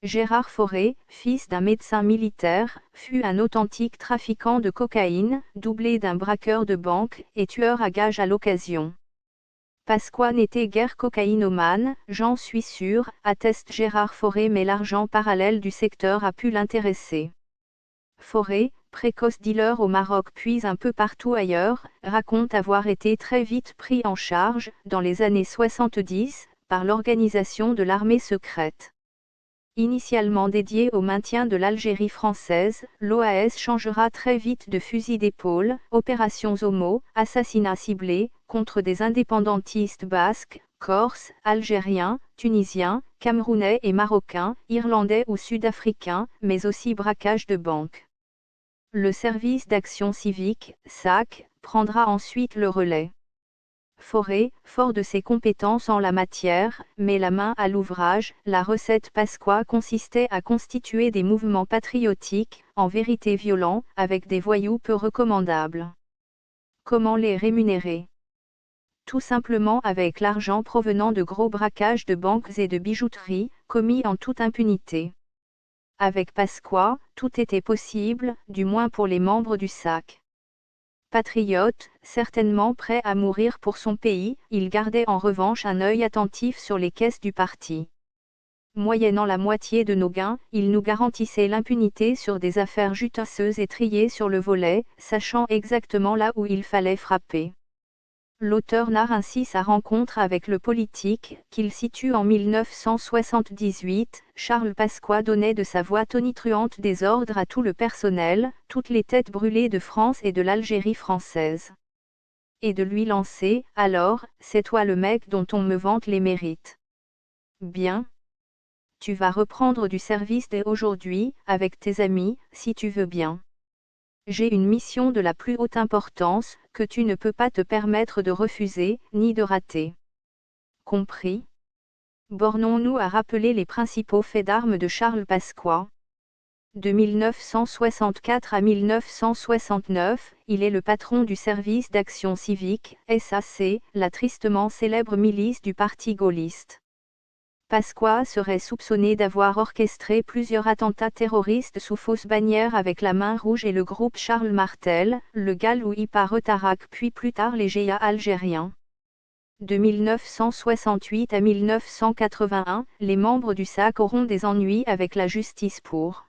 Gérard Fauré, fils d'un médecin militaire, fut un authentique trafiquant de cocaïne, doublé d'un braqueur de banque et tueur à gages à l'occasion. Pasqua n'était guère cocaïnomane, j'en suis sûr, atteste Gérard Fauré, mais l'argent parallèle du secteur a pu l'intéresser. Fauré, précoce dealer au Maroc puis un peu partout ailleurs, raconte avoir été très vite pris en charge, dans les années 70, par l'organisation de l'armée secrète. Initialement dédiée au maintien de l'Algérie française, l'OAS changera très vite de fusil d'épaule, opérations Homo, assassinats ciblés, contre des indépendantistes basques, corses, algériens, tunisiens, camerounais et marocains, irlandais ou sud-africains, mais aussi braquage de banques. Le service d'action civique, SAC, prendra ensuite le relais. Fauré, fort de ses compétences en la matière, met la main à l'ouvrage. La recette Pasqua consistait à constituer des mouvements patriotiques, en vérité violents, avec des voyous peu recommandables. Comment les rémunérer? Tout simplement avec l'argent provenant de gros braquages de banques et de bijouterie, commis en toute impunité. Avec Pasqua, tout était possible, du moins pour les membres du SAC. Patriote, certainement prêt à mourir pour son pays, il gardait en revanche un œil attentif sur les caisses du parti. Moyennant la moitié de nos gains, il nous garantissait l'impunité sur des affaires juteuses et triées sur le volet, sachant exactement là où il fallait frapper. L'auteur narre ainsi sa rencontre avec le politique, qu'il situe en 1978. Charles Pasqua donnait de sa voix tonitruante des ordres à tout le personnel, toutes les têtes brûlées de France et de l'Algérie française. Et de lui lancer, alors, c'est toi le mec dont on me vante les mérites. Bien. Tu vas reprendre du service dès aujourd'hui, avec tes amis, si tu veux bien. J'ai une mission de la plus haute importance, que tu ne peux pas te permettre de refuser, ni de rater. Compris? Bornons-nous à rappeler les principaux faits d'armes de Charles Pasqua. De 1964 à 1969, il est le patron du service d'action civique, SAC, la tristement célèbre milice du parti gaulliste. Pasqua serait soupçonné d'avoir orchestré plusieurs attentats terroristes sous fausse bannière avec la Main Rouge et le groupe Charles Martel, le Galou Ipa Retarac puis plus tard les GIA algériens. De 1968 à 1981, les membres du SAC auront des ennuis avec la justice pour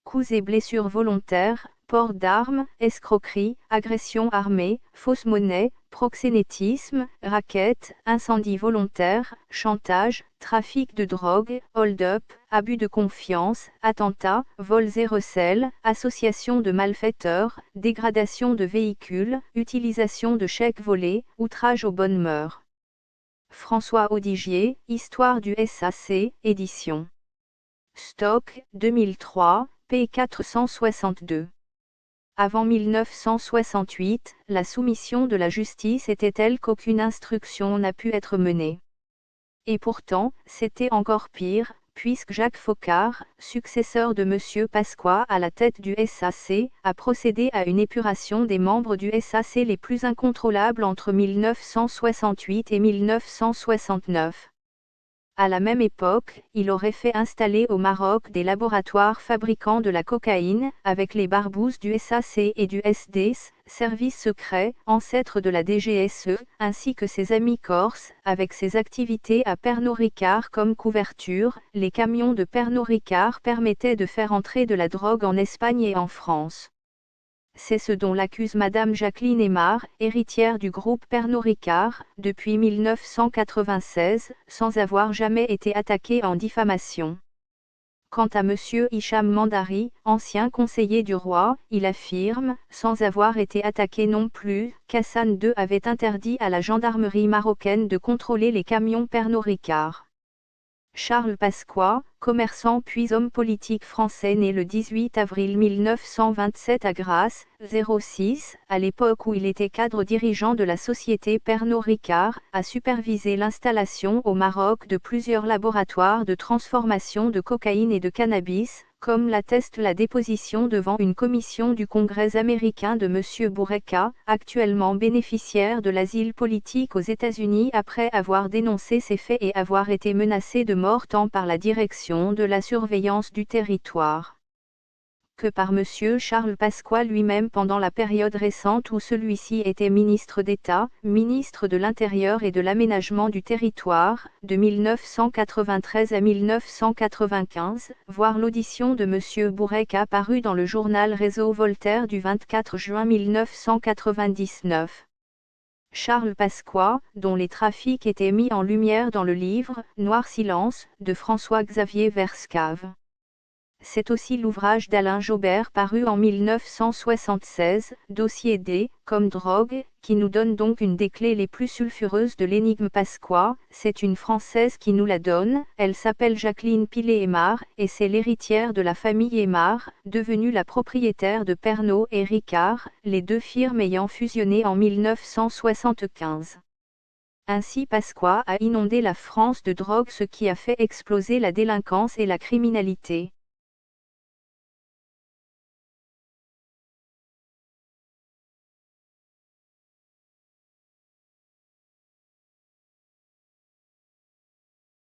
coups et blessures volontaires, port d'armes, escroquerie, agression armée, fausse monnaie, proxénétisme, racket, incendie volontaire, chantage, trafic de drogue, hold-up, abus de confiance, attentats, vols et recels, association de malfaiteurs, dégradation de véhicules, utilisation de chèques volés, outrage aux bonnes mœurs. François Audigier, Histoire du SAC, édition. Stock, 2003, p. 462. Avant 1968, la soumission de la justice était telle qu'aucune instruction n'a pu être menée. Et pourtant, c'était encore pire, puisque Jacques Faucard, successeur de M. Pasqua à la tête du SAC, a procédé à une épuration des membres du SAC les plus incontrôlables entre 1968 et 1969. À la même époque, il aurait fait installer au Maroc des laboratoires fabriquant de la cocaïne, avec les barbouzes du SAC et du SDS, service secret, ancêtre de la DGSE, ainsi que ses amis corses, avec ses activités à Pernod Ricard comme couverture. Les camions de Pernod Ricard permettaient de faire entrer de la drogue en Espagne et en France. C'est ce dont l'accuse Madame Jacqueline Aymar, héritière du groupe Pernod Ricard, depuis 1996, sans avoir jamais été attaquée en diffamation. Quant à M. Hicham Mandari, ancien conseiller du roi, il affirme, sans avoir été attaqué non plus, qu'Hassan II avait interdit à la gendarmerie marocaine de contrôler les camions Pernod Ricard. Charles Pasqua, commerçant puis homme politique français né le 18 avril 1927 à Grasse, 06, à l'époque où il était cadre dirigeant de la société Pernod Ricard, a supervisé l'installation au Maroc de plusieurs laboratoires de transformation de cocaïne et de cannabis, comme l'atteste la déposition devant une commission du Congrès américain de M. Boureka, actuellement bénéficiaire de l'asile politique aux États-Unis après avoir dénoncé ces faits et avoir été menacé de mort tant par la direction de la surveillance du territoire que par M. Charles Pasqua lui-même pendant la période récente où celui-ci était ministre d'État, ministre de l'Intérieur et de l'Aménagement du Territoire, de 1993 à 1995, voir l'audition de M. Boureka parue dans le journal Réseau Voltaire du 24 juin 1999. Charles Pasqua, dont les trafics étaient mis en lumière dans le livre « Noir silence » de François-Xavier Verscave. C'est aussi l'ouvrage d'Alain Jaubert paru en 1976, Dossier D, comme drogue, qui nous donne donc une des clés les plus sulfureuses de l'énigme Pasqua. C'est une Française qui nous la donne, elle s'appelle Jacqueline Pilet-Aymar, et c'est l'héritière de la famille Aymar, devenue la propriétaire de Pernod et Ricard, les deux firmes ayant fusionné en 1975. Ainsi Pasqua a inondé la France de drogue, ce qui a fait exploser la délinquance et la criminalité.